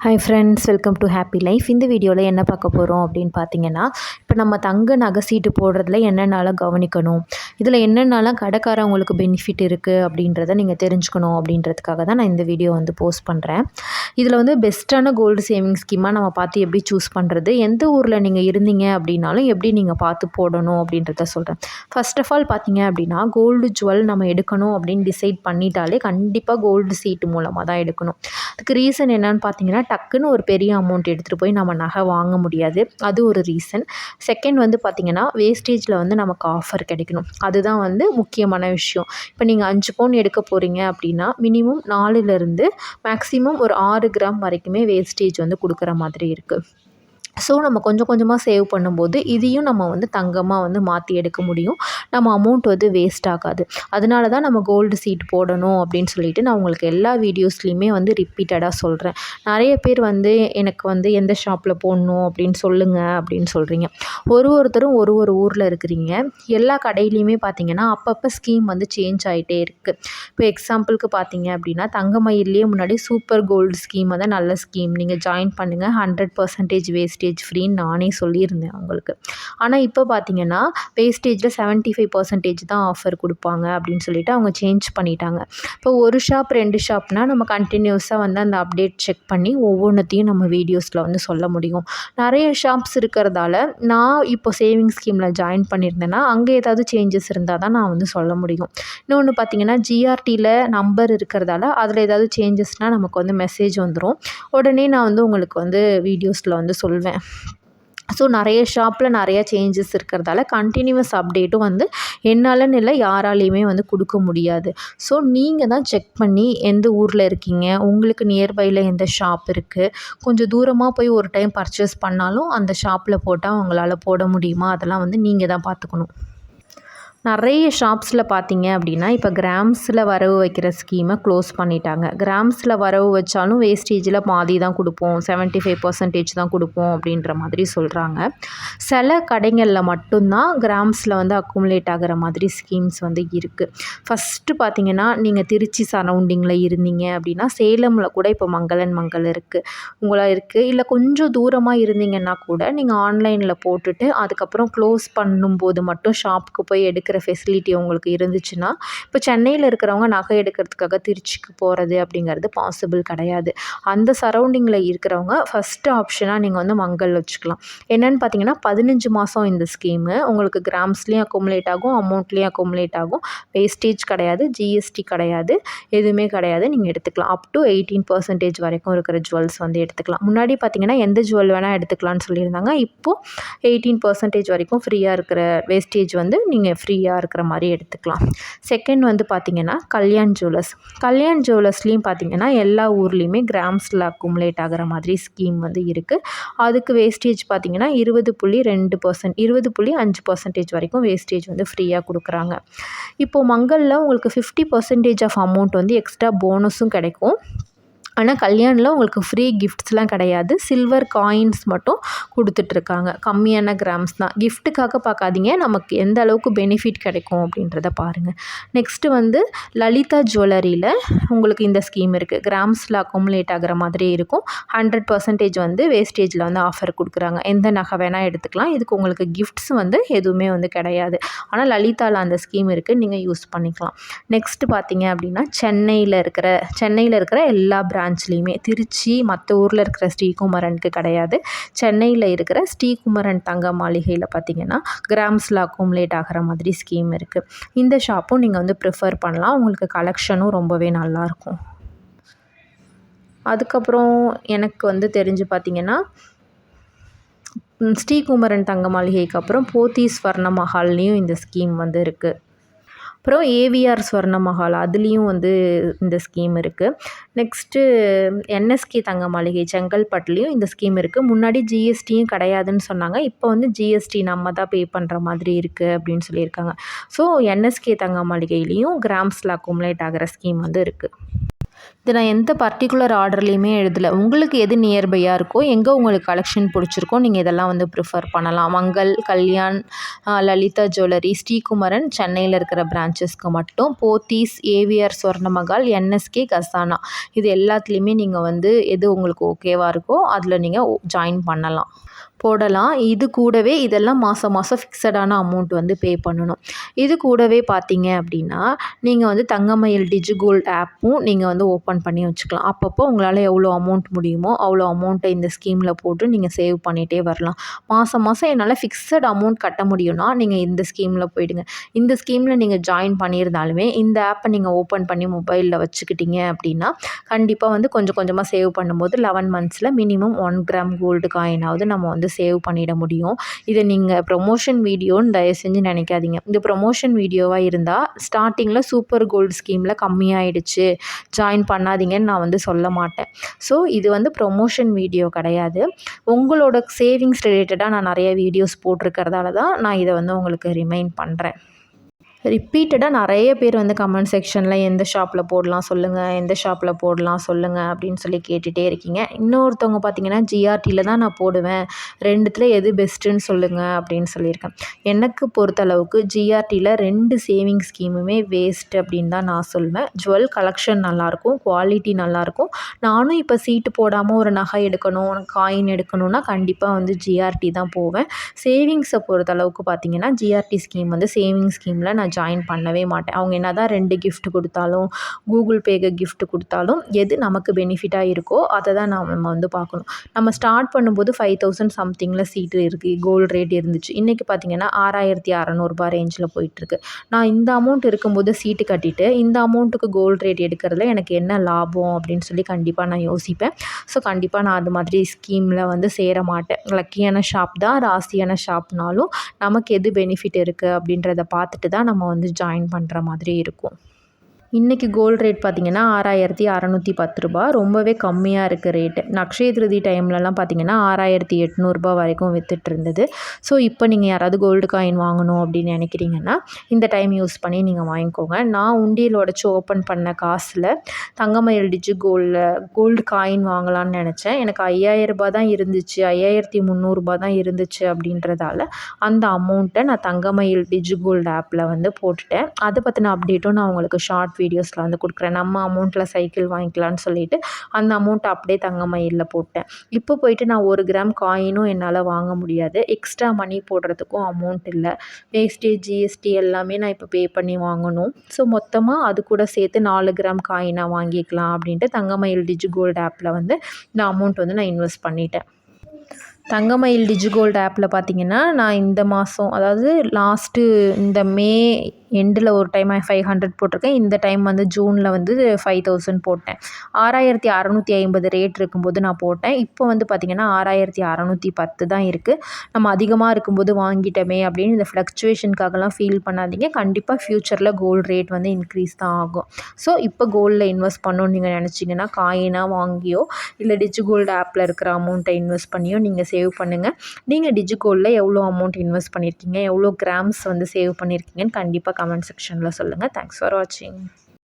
Hi friends, welcome to happy life. இந்த வீடியோவில் என்ன பார்க்க போகிறோம் அப்படின்னு பார்த்தீங்கன்னா, இப்போ நம்ம தங்க நகை சீட்டு போடுறதுல என்னென்னலாம் கவனிக்கணும், இதில் என்னென்னலாம் கடைக்காரவங்களுக்கு பெனிஃபிட் இருக்குது அப்படின்றத நீங்கள் தெரிஞ்சுக்கணும் அப்படின்றதுக்காக தான் நான் இந்த வீடியோ வந்து போஸ்ட் பண்ணுறேன். இதில் வந்து பெஸ்ட்டான கோல்டு சேவிங் ஸ்கீமாக நம்ம பார்த்து எப்படி சூஸ் பண்ணுறது, எந்த ஊரில் நீங்கள் இருந்தீங்க அப்படின்னாலும் எப்படி நீங்கள் பார்த்து போடணும் அப்படின்றத சொல்கிறேன். ஃபர்ஸ்ட் ஆஃப் ஆல் பார்த்தீங்க அப்படின்னா, கோல்டு ஜுவல் நம்ம எடுக்கணும் அப்படின்னு டிசைட் பண்ணிட்டாலே கண்டிப்பாக கோல்டு சீட்டு மூலமாக தான் எடுக்கணும். அதுக்கு ரீசன் என்னன்னு பார்த்தீங்கன்னா, டக்குன்னு ஒரு பெரிய அமௌண்ட் எடுத்துகிட்டு போய் நம்ம நகை வாங்க முடியாது. அது ஒரு ரீசன். செகண்ட் வந்து பார்த்திங்கன்னா, வேஸ்டேஜில் வந்து நமக்கு ஆஃபர் கிடைக்கணும். அதுதான் வந்து முக்கியமான விஷயம். இப்போ நீங்கள் 5 பவுன் எடுக்க போகிறீங்க அப்படின்னா, மினிமம் 4லேருந்து மேக்ஸிமம் ஒரு 6 கிராம் வரைக்குமே வேஸ்டேஜ் வந்து கொடுக்குற மாதிரி இருக்குது. ஸோ நம்ம கொஞ்சம் கொஞ்சமாக சேவ் பண்ணும்போது இதையும் நம்ம வந்து தங்கமாக வந்து மாற்றி எடுக்க முடியும். நம்ம அமௌண்ட் வந்து வேஸ்ட் ஆகாது. அதனால தான் நம்ம கோல்டு சீட் போடணும் அப்படின்னு சொல்லிட்டு நான் உங்களுக்கு எல்லா வீடியோஸ்லேயுமே வந்து ரிப்பீட்டடாக சொல்கிறேன். நிறைய பேர் வந்து எனக்கு வந்து எந்த ஷாப்பில் போடணும் அப்படின்னு சொல்லுங்கள் அப்படின்னு சொல்கிறீங்க. ஒருத்தரும் ஒரு ஊரில் இருக்கிறீங்க. எல்லா கடையிலையுமே பார்த்தீங்கன்னா அப்பப்போ ஸ்கீம் வந்து சேஞ்ச் ஆகிட்டே இருக்குது. இப்போ எக்ஸாம்பிளுக்கு பார்த்தீங்க அப்படின்னா, தங்கமயில்லையே முன்னாடி சூப்பர் கோல்டு ஸ்கீம் வந்து நல்ல ஸ்கீம், நீங்கள் ஜாயின் பண்ணுங்கள், 100% வேஸ்டேஜ் ஃப்ரீன்னு நானே சொல்லியிருந்தேன் உங்களுக்கு. ஆனால் இப்போ பார்த்தீங்கன்னா வேஸ்டேஜில் 75% தான் ஆஃபர் கொடுப்பாங்க அப்படின்னு சொல்லிட்டு அவங்க சேஞ்ச் பண்ணிட்டாங்க. இப்போ ஒரு ஷாப் 2 ஷாப்னால் நம்ம கண்டினியூஸாக வந்து அந்த அப்டேட் செக் பண்ணி ஒவ்வொன்றத்தையும் நம்ம வீடியோஸில் வந்து சொல்ல முடியும். நிறைய ஷாப்ஸ் இருக்கிறதால நான் இப்போ சேவிங் ஸ்கீமில் ஜாயின் பண்ணியிருந்தேன்னா அங்கே ஏதாவது சேஞ்சஸ் இருந்தால் தான் நான் வந்து சொல்ல முடியும். இன்னொன்று பார்த்தீங்கன்னா, ஜிஆர்டியில் நம்பர் இருக்கிறதால அதில் ஏதாவது சேஞ்சஸ்னால் நமக்கு வந்து மெசேஜ் வந்துடும். உடனே நான் வந்து உங்களுக்கு வந்து வீடியோஸில் வந்து சொல்வேன். ஸோ நிறைய ஷாப்பில் நிறையா சேஞ்சஸ் இருக்கிறதால கண்டினியூவஸ் அப்டேட்டும் வந்து என்னாலன்னு இல்லை, யாராலையுமே வந்து கொடுக்க முடியாது. ஸோ நீங்கள் தான் செக் பண்ணி எந்த ஊரில் இருக்கீங்க, உங்களுக்கு நியர்பையில் எந்த ஷாப் இருக்குது, கொஞ்சம் தூரமாக போய் ஒரு டைம் பர்ச்சேஸ் பண்ணாலும் அந்த ஷாப்பில் போட்டால் உங்களால் போட முடியுமா, அதெல்லாம் வந்து நீங்கள் தான் பார்த்துக்கணும். நிறைய ஷாப்ஸில் பார்த்தீங்க அப்படின்னா, இப்போ கிராம்ஸில் வரவு வைக்கிற ஸ்கீமை க்ளோஸ் பண்ணிட்டாங்க. கிராம்ஸில் வரவு வச்சாலும் வேஸ்டேஜில் பாதி தான் கொடுப்போம், 75% தான் கொடுப்போம் அப்படின்ற மாதிரி சொல்கிறாங்க. சில கடைகளில் மட்டும்தான் கிராம்ஸில் வந்து அக்குமுலேட் ஆகிற மாதிரி ஸ்கீம்ஸ் வந்து இருக்குது. ஃபஸ்ட்டு பார்த்தீங்கன்னா, நீங்கள் திருச்சி சரௌண்டிங்கில் இருந்தீங்க அப்படின்னா, சேலமில் கூட இப்போ மங்கள் இருக்குது. இல்லை கொஞ்சம் தூரமாக இருந்தீங்கன்னா கூட நீங்கள் ஆன்லைனில் போட்டுட்டு அதுக்கப்புறம் க்ளோஸ் பண்ணும்போது மட்டும் ஷாப்புக்கு போய் எடுக்கிற ஃபெசிலிட்டி உங்களுக்கு இருந்துச்சுன்னா, இப்போ சென்னையில் இருக்கிறவங்க நகை எடுக்கிறதுக்காக திருச்சிக்கு போகிறது அப்படிங்கிறது பாசிபிள் கிடையாது. அந்த சரௌண்டிங்கில் இருக்கிறவங்க ஃபஸ்ட்டு ஆப்ஷனாக நீங்கள் வந்து மங்கள் வச்சுக்கலாம். என்னென்னு பார்த்தீங்கன்னா, 15 மாதம் இந்த ஸ்கீமு உங்களுக்கு கிராம்ஸ்லேயும் அக்குமுலேட் ஆகும், அமௌண்ட்லேயும் அக்குமுலேட் ஆகும். வேஸ்டேஜ் கிடையாது, ஜிஎஸ்டி கிடையாது, எதுவுமே கிடையாது. நீங்கள் எடுத்துக்கலாம். அப் டு 18% வரைக்கும் இருக்கிற ஜுவல்ஸ் வந்து எடுத்துக்கலாம். முன்னாடி பார்த்தீங்கன்னா எந்த ஜுவல் வேணால் எடுத்துக்கலாம்னு சொல்லியிருந்தாங்க. இப்போது 18% வரைக்கும் ஃப்ரீயாக இருக்கிற வேஸ்டேஜ் வந்து நீங்கள் ஃப்ரீயாக இருக்கிற மாதிரி எடுத்துக்கலாம். செகண்ட் வந்து பார்த்திங்கன்னா, கல்யாண் ஜுவல்லர்ஸ்லேயும் பார்த்திங்கன்னா எல்லா ஊர்லேயுமே கிராம்ஸில் அக்குமுலேட் ஆகிற மாதிரி ஸ்கீம் வந்து இருக்குது. அதுக்கு வேஸ்டேஜ் பார்த்திங்கன்னா 20.2%, 20.5% வரைக்கும் வேஸ்டேஜ் வந்து ஃப்ரீயாக கொடுக்குறாங்க. இப்போது மங்களில் உங்களுக்கு 50% ஆஃப் அமௌண்ட் வந்து எக்ஸ்ட்ரா போனஸும் கிடைக்கும். ஆனால் கல்யாணில் உங்களுக்கு ஃப்ரீ கிஃப்ட்ஸ்லாம் கிடையாது. சில்வர் காயின்ஸ் மட்டும் கொடுத்துட்ருக்காங்க. கம்மியான கிராம்ஸ் தான். கிஃப்ட்டுக்காக பார்க்காதீங்க, நமக்கு எந்த அளவுக்கு பெனிஃபிட் கிடைக்கும் அப்படின்றத பாருங்கள். நெக்ஸ்ட்டு வந்து லலிதா ஜுவல்லரியில் உங்களுக்கு இந்த ஸ்கீம் இருக்குது. கிராம்ஸில் அக்குமுலேட் ஆகிற மாதிரி இருக்கும். 100% வந்து வேஸ்டேஜில் வந்து ஆஃபர் கொடுக்குறாங்க. எந்த நகை வேணால் எடுத்துக்கலாம். இதுக்கு உங்களுக்கு கிஃப்ட்ஸ் வந்து எதுவுமே வந்து கிடையாது. ஆனால் லலிதாவில் அந்த ஸ்கீம் இருக்குது, நீங்கள் யூஸ் பண்ணிக்கலாம். நெக்ஸ்ட்டு பார்த்தீங்க அப்படின்னா, சென்னையில் இருக்கிற எல்லா பிரான்ச்லேயுமே, திருச்சி மற்ற ஊரில் இருக்கிற ஸ்ரீகுமரனுக்கு கிடையாது. சென்னையில் இருக்கிற ஸ்ரீகுமரன் தங்க மாளிகையில் பார்த்திங்கன்னா கிராம்ஸில் அக்குமுலேட் ஆகிற மாதிரி ஸ்கீம் இருக்குது. இந்த ஷாப்பும் நீங்கள் வந்து ப்ரிஃபர் பண்ணலாம். உங்களுக்கு கலெக்ஷனும் ரொம்பவே நல்லாயிருக்கும். அதுக்கப்புறம் எனக்கு வந்து தெரிஞ்சு பார்த்திங்கன்னா, ஸ்ரீகுமரன் தங்க மாளிகைக்கு அப்புறம் போத்தீஸ் ஸ்வர்ண மஹால்லேயும் இந்த ஸ்கீம் வந்து இருக்குது. அப்புறம் ஏவிஆர் ஸ்வர்ண மஹால், அதுலேயும் வந்து இந்த ஸ்கீம் இருக்குது. நெக்ஸ்ட்டு என்எஸ்கே தங்க மாளிகை செங்கல்பட்டுலேயும் இந்த ஸ்கீம் இருக்குது. முன்னாடி ஜிஎஸ்டியும் கிடையாதுன்னு சொன்னாங்க. இப்போ வந்து ஜிஎஸ்டி நம்ம தான் பே பண்ணுற மாதிரி இருக்குது அப்படின்னு சொல்லியிருக்காங்க. ஸோ என்எஸ்கே தங்க மாளிகையிலையும் கிராம்ஸில் அக்குமுலேட் ஆகிற ஸ்கீம் வந்து இருக்குது. இது நான் எந்த பர்ட்டிகுலர் ஆர்டர்லேயுமே எழுதலை. உங்களுக்கு எது நியர்பையாக இருக்கோ, எங்கே உங்களுக்கு கலெக்ஷன் பிடிச்சிருக்கோ நீங்கள் இதெல்லாம் வந்து ப்ரிஃபர் பண்ணலாம். மங்கள், கல்யாண், லலிதா ஜுவல்லரி, ஸ்ரீகுமரன் சென்னையில் இருக்கிற பிரான்ச்சஸ்க்கு மட்டும், போத்தீஸ், ஏவிஆர் சொர்ணமகால், என்எஸ்கே, கசானா இது எல்லாத்துலேயுமே நீங்கள் வந்து எது உங்களுக்கு ஓகேவாக இருக்கோ அதில் நீங்கள் ஜாயின் பண்ணலாம், போடலாம். இது கூடவே இதெல்லாம் மாதம் மாதம் ஃபிக்ஸடான அமௌண்ட் வந்து பே பண்ணணும். இது கூடவே பார்த்தீங்க அப்படின்னா நீங்கள் வந்து தங்கமயில் டிஜிகோல்ட் ஆப்பும் நீங்கள் வந்து ஓப்பன் பண்ணி வச்சுக்கலாம். அப்பப்போ உங்களால் எவ்வளோ அமௌண்ட் முடியுமோ அவ்வளோ அமௌண்ட்டை இந்த ஸ்கீமில் போட்டு நீங்கள் சேவ் பண்ணிகிட்டே வரலாம். மாதம் மாதம் என்னால் ஃபிக்ஸட் அமௌண்ட் கட்ட முடியும்னா நீங்கள் இந்த ஸ்கீமில் போயிடுங்க. இந்த ஸ்கீமில் நீங்கள் ஜாயின் பண்ணியிருந்தாலுமே இந்த ஆப்பை நீங்கள் ஓப்பன் பண்ணி மொபைலில் வச்சுக்கிட்டீங்க அப்படின்னா கண்டிப்பாக வந்து கொஞ்சம் கொஞ்சமாக சேவ் பண்ணும்போது 11 மந்த்ஸில் மினிமம் 1 கிராம் கோல்டு காயினாவது நம்ம வந்து சேவ் பண்ணிட முடியும். இதை நீங்கள் ப்ரொமோஷன் வீடியோன்னு தயவு செஞ்சு நினைக்காதீங்க. இந்த ப்ரொமோஷன் வீடியோவாக இருந்தால் ஸ்டார்டிங்கில் சூப்பர் கோல்டு ஸ்கீமில் கம்மியாயிடுச்சு, ஜாயின் பண்ணாதீங்கன்னு நான் வந்து சொல்ல மாட்டேன். ஸோ இது வந்து ப்ரொமோஷன் வீடியோ கிடையாது. உங்களோட சேவிங்ஸ் ரிலேட்டடாக நான் நிறைய வீடியோஸ் போட்டிருக்கிறதால தான் நான் இதை வந்து உங்களுக்கு ரிமைண்ட் பண்ணுறேன். ரிப்பீட்டடாக நிறைய பேர் வந்து கமெண்ட் செக்ஷனில் எந்த ஷாப்பில் போடலாம் சொல்லுங்கள், எந்த ஷாப்பில் போடலாம் சொல்லுங்கள் அப்படின்னு சொல்லி கேட்டுகிட்டே இருக்கீங்க. இன்னொருத்தவங்க பார்த்தீங்கன்னா ஜிஆர்டியில் தான் நான் போடுவேன், ரெண்டுத்தில் எது பெஸ்ட்டுன்னு சொல்லுங்கள் அப்படின்னு சொல்லியிருக்கேன். எனக்கு பொறுத்தளவுக்கு ஜிஆர்டியில் 2 சேவிங் ஸ்கீமுமே வேஸ்ட் அப்படின்னு தான் நான் சொல்வேன். ஜுவல் கலெக்ஷன் நல்லாயிருக்கும், குவாலிட்டி நல்லாயிருக்கும். நானும் இப்போ சீட்டு போடாமல் ஒரு நகை எடுக்கணும், காயின் எடுக்கணும்னா கண்டிப்பாக வந்து ஜிஆர்டி தான் போவேன். சேவிங்ஸை பொறுத்தளவுக்கு பார்த்தீங்கன்னா ஜிஆர்டி ஸ்கீம் வந்து சேவிங் ஸ்கீமில் நான் ஜாயின் பண்ணவே மாட்டேன். அவங்க என்ன தான் 2 கிஃப்ட் கொடுத்தாலும், கூகுள் பேக்கு கிஃப்ட் கொடுத்தாலும் எது நமக்கு பெனிஃபிட்டாக இருக்கோ அதை தான் நம்ம வந்து பார்க்கணும். நம்ம ஸ்டார்ட் பண்ணும்போது 5000 சம்திங்கில் சீட்டு இருக்குது, கோல்டு ரேட் இருந்துச்சு. இன்றைக்கி பார்த்திங்கன்னா 6600 ரேஞ்சில் போயிட்டுருக்கு. நான் இந்த அமௌண்ட் இருக்கும்போது சீட்டு கட்டிட்டு இந்த அமௌண்ட்டுக்கு கோல்டு ரேட் எடுக்கிறதுல எனக்கு என்ன லாபம் அப்படின்னு சொல்லி கண்டிப்பாக நான் யோசிப்பேன். ஸோ கண்டிப்பாக நான் அது மாதிரி ஸ்கீமில் வந்து சேர மாட்டேன். லக்கியான ஷாப் தான், ராசியான ஷாப்னாலும் நமக்கு எது பெனிஃபிட் இருக்குது அப்படின்றத பார்த்துட்டு தான் நம்ம வந்து ஜாயின் பண்ணுற மாதிரி இருக்கும். இன்றைக்கி கோல்டு ரேட் பார்த்திங்கன்னா 6610 ரொம்பவே கம்மியாக இருக்குது ரேட்டு. அக்ஷய திருதி டைம்லலாம் பார்த்திங்கன்னா 6800 வரைக்கும் விற்றுட்டு இருந்தது. ஸோ இப்போ நீங்கள் யாராவது கோல்டு காயின் வாங்கணும் அப்படின்னு நினைக்கிறீங்கன்னா இந்த டைம் யூஸ் பண்ணி நீங்கள் வாங்கிக்கோங்க. நான் உண்டியல் உடச்சி ஓப்பன் பண்ண காசில் தங்கமயில் கோல்டு காயின் வாங்கலான்னு நினச்சேன். எனக்கு 5000 தான் இருந்துச்சு, 5300 தான் இருந்துச்சு அப்படின்றதால அந்த அமௌண்ட்டை நான் தங்கமயில் கோல்டு ஆப்பில் வந்து போட்டுட்டேன். அதை பற்றின அப்டேட்டும் நான் உங்களுக்கு ஷார்ட் வீடியோஸில் வந்து கொடுக்குறேன். நம்ம அமௌண்ட்டில் சைக்கிள் வாங்கிக்கலான்னு சொல்லிட்டு அந்த அமௌண்ட்டை அப்படியே தங்கமயிலில் போட்டேன். இப்போ போயிட்டு நான் 1 கிராம் காயினும் என்னால் வாங்க முடியாது, எக்ஸ்ட்ரா மணி போடுறதுக்கும் அமௌண்ட் இல்லை. வேஸ்டேஜ், ஜிஎஸ்டி எல்லாமே நான் இப்போ பே பண்ணி வாங்கணும். ஸோ மொத்தமாக அது கூட சேர்த்து 4 கிராம் காயினாக வாங்கிக்கலாம் அப்படின்ட்டு தங்கமயில் கோல்டு ஆப்பில் வந்து இந்த அமௌண்ட் வந்து நான் இன்வெஸ்ட் பண்ணிட்டேன். தங்கமயில் கோல்டு ஆப்பில் பார்த்திங்கன்னா நான் இந்த மாதம், அதாவது லாஸ்ட்டு இந்த மே எண்டில் ஒரு டைம் 500 போட்டிருக்கேன். இந்த டைம் வந்து ஜூனில் வந்து 5000 போட்டேன். 6650 ரேட் இருக்கும்போது நான் போட்டேன். இப்போ வந்து பார்த்திங்கன்னா 6610 தான் இருக்குது. நம்ம அதிகமாக இருக்கும்போது வாங்கிட்டோமே அப்படின்னு இந்த ஃப்ளக்சுவேஷனுக்காகலாம் ஃபீல் பண்ணாதீங்க. கண்டிப்பாக ஃப்யூச்சரில் கோல்டு ரேட் வந்து இன்க்ரீஸ் தான் ஆகும். ஸோ இப்போ கோல்டில் இன்வெஸ்ட் பண்ணணும்னு நீங்கள் நினச்சிங்கன்னா காயினாக வாங்கியோ இல்லை கோல்டு ஆப்பில் இருக்கிற அமௌண்ட்டை இன்வெஸ்ட் பண்ணியோ நீங்கள் சேவ் பண்ணுங்கள். நீங்கள் கோல்டில் எவ்வளோ அமௌண்ட் இன்வெஸ்ட் பண்ணியிருக்கீங்க, எவ்வளோ கிராம்ஸ் வந்து சேவ் பண்ணியிருக்கீங்கன்னு கண்டிப்பாக கமெண்ட் செக்ஷனில் சொல்லுங்கள். தேங்க்ஸ் ஃபார் வாட்சிங்.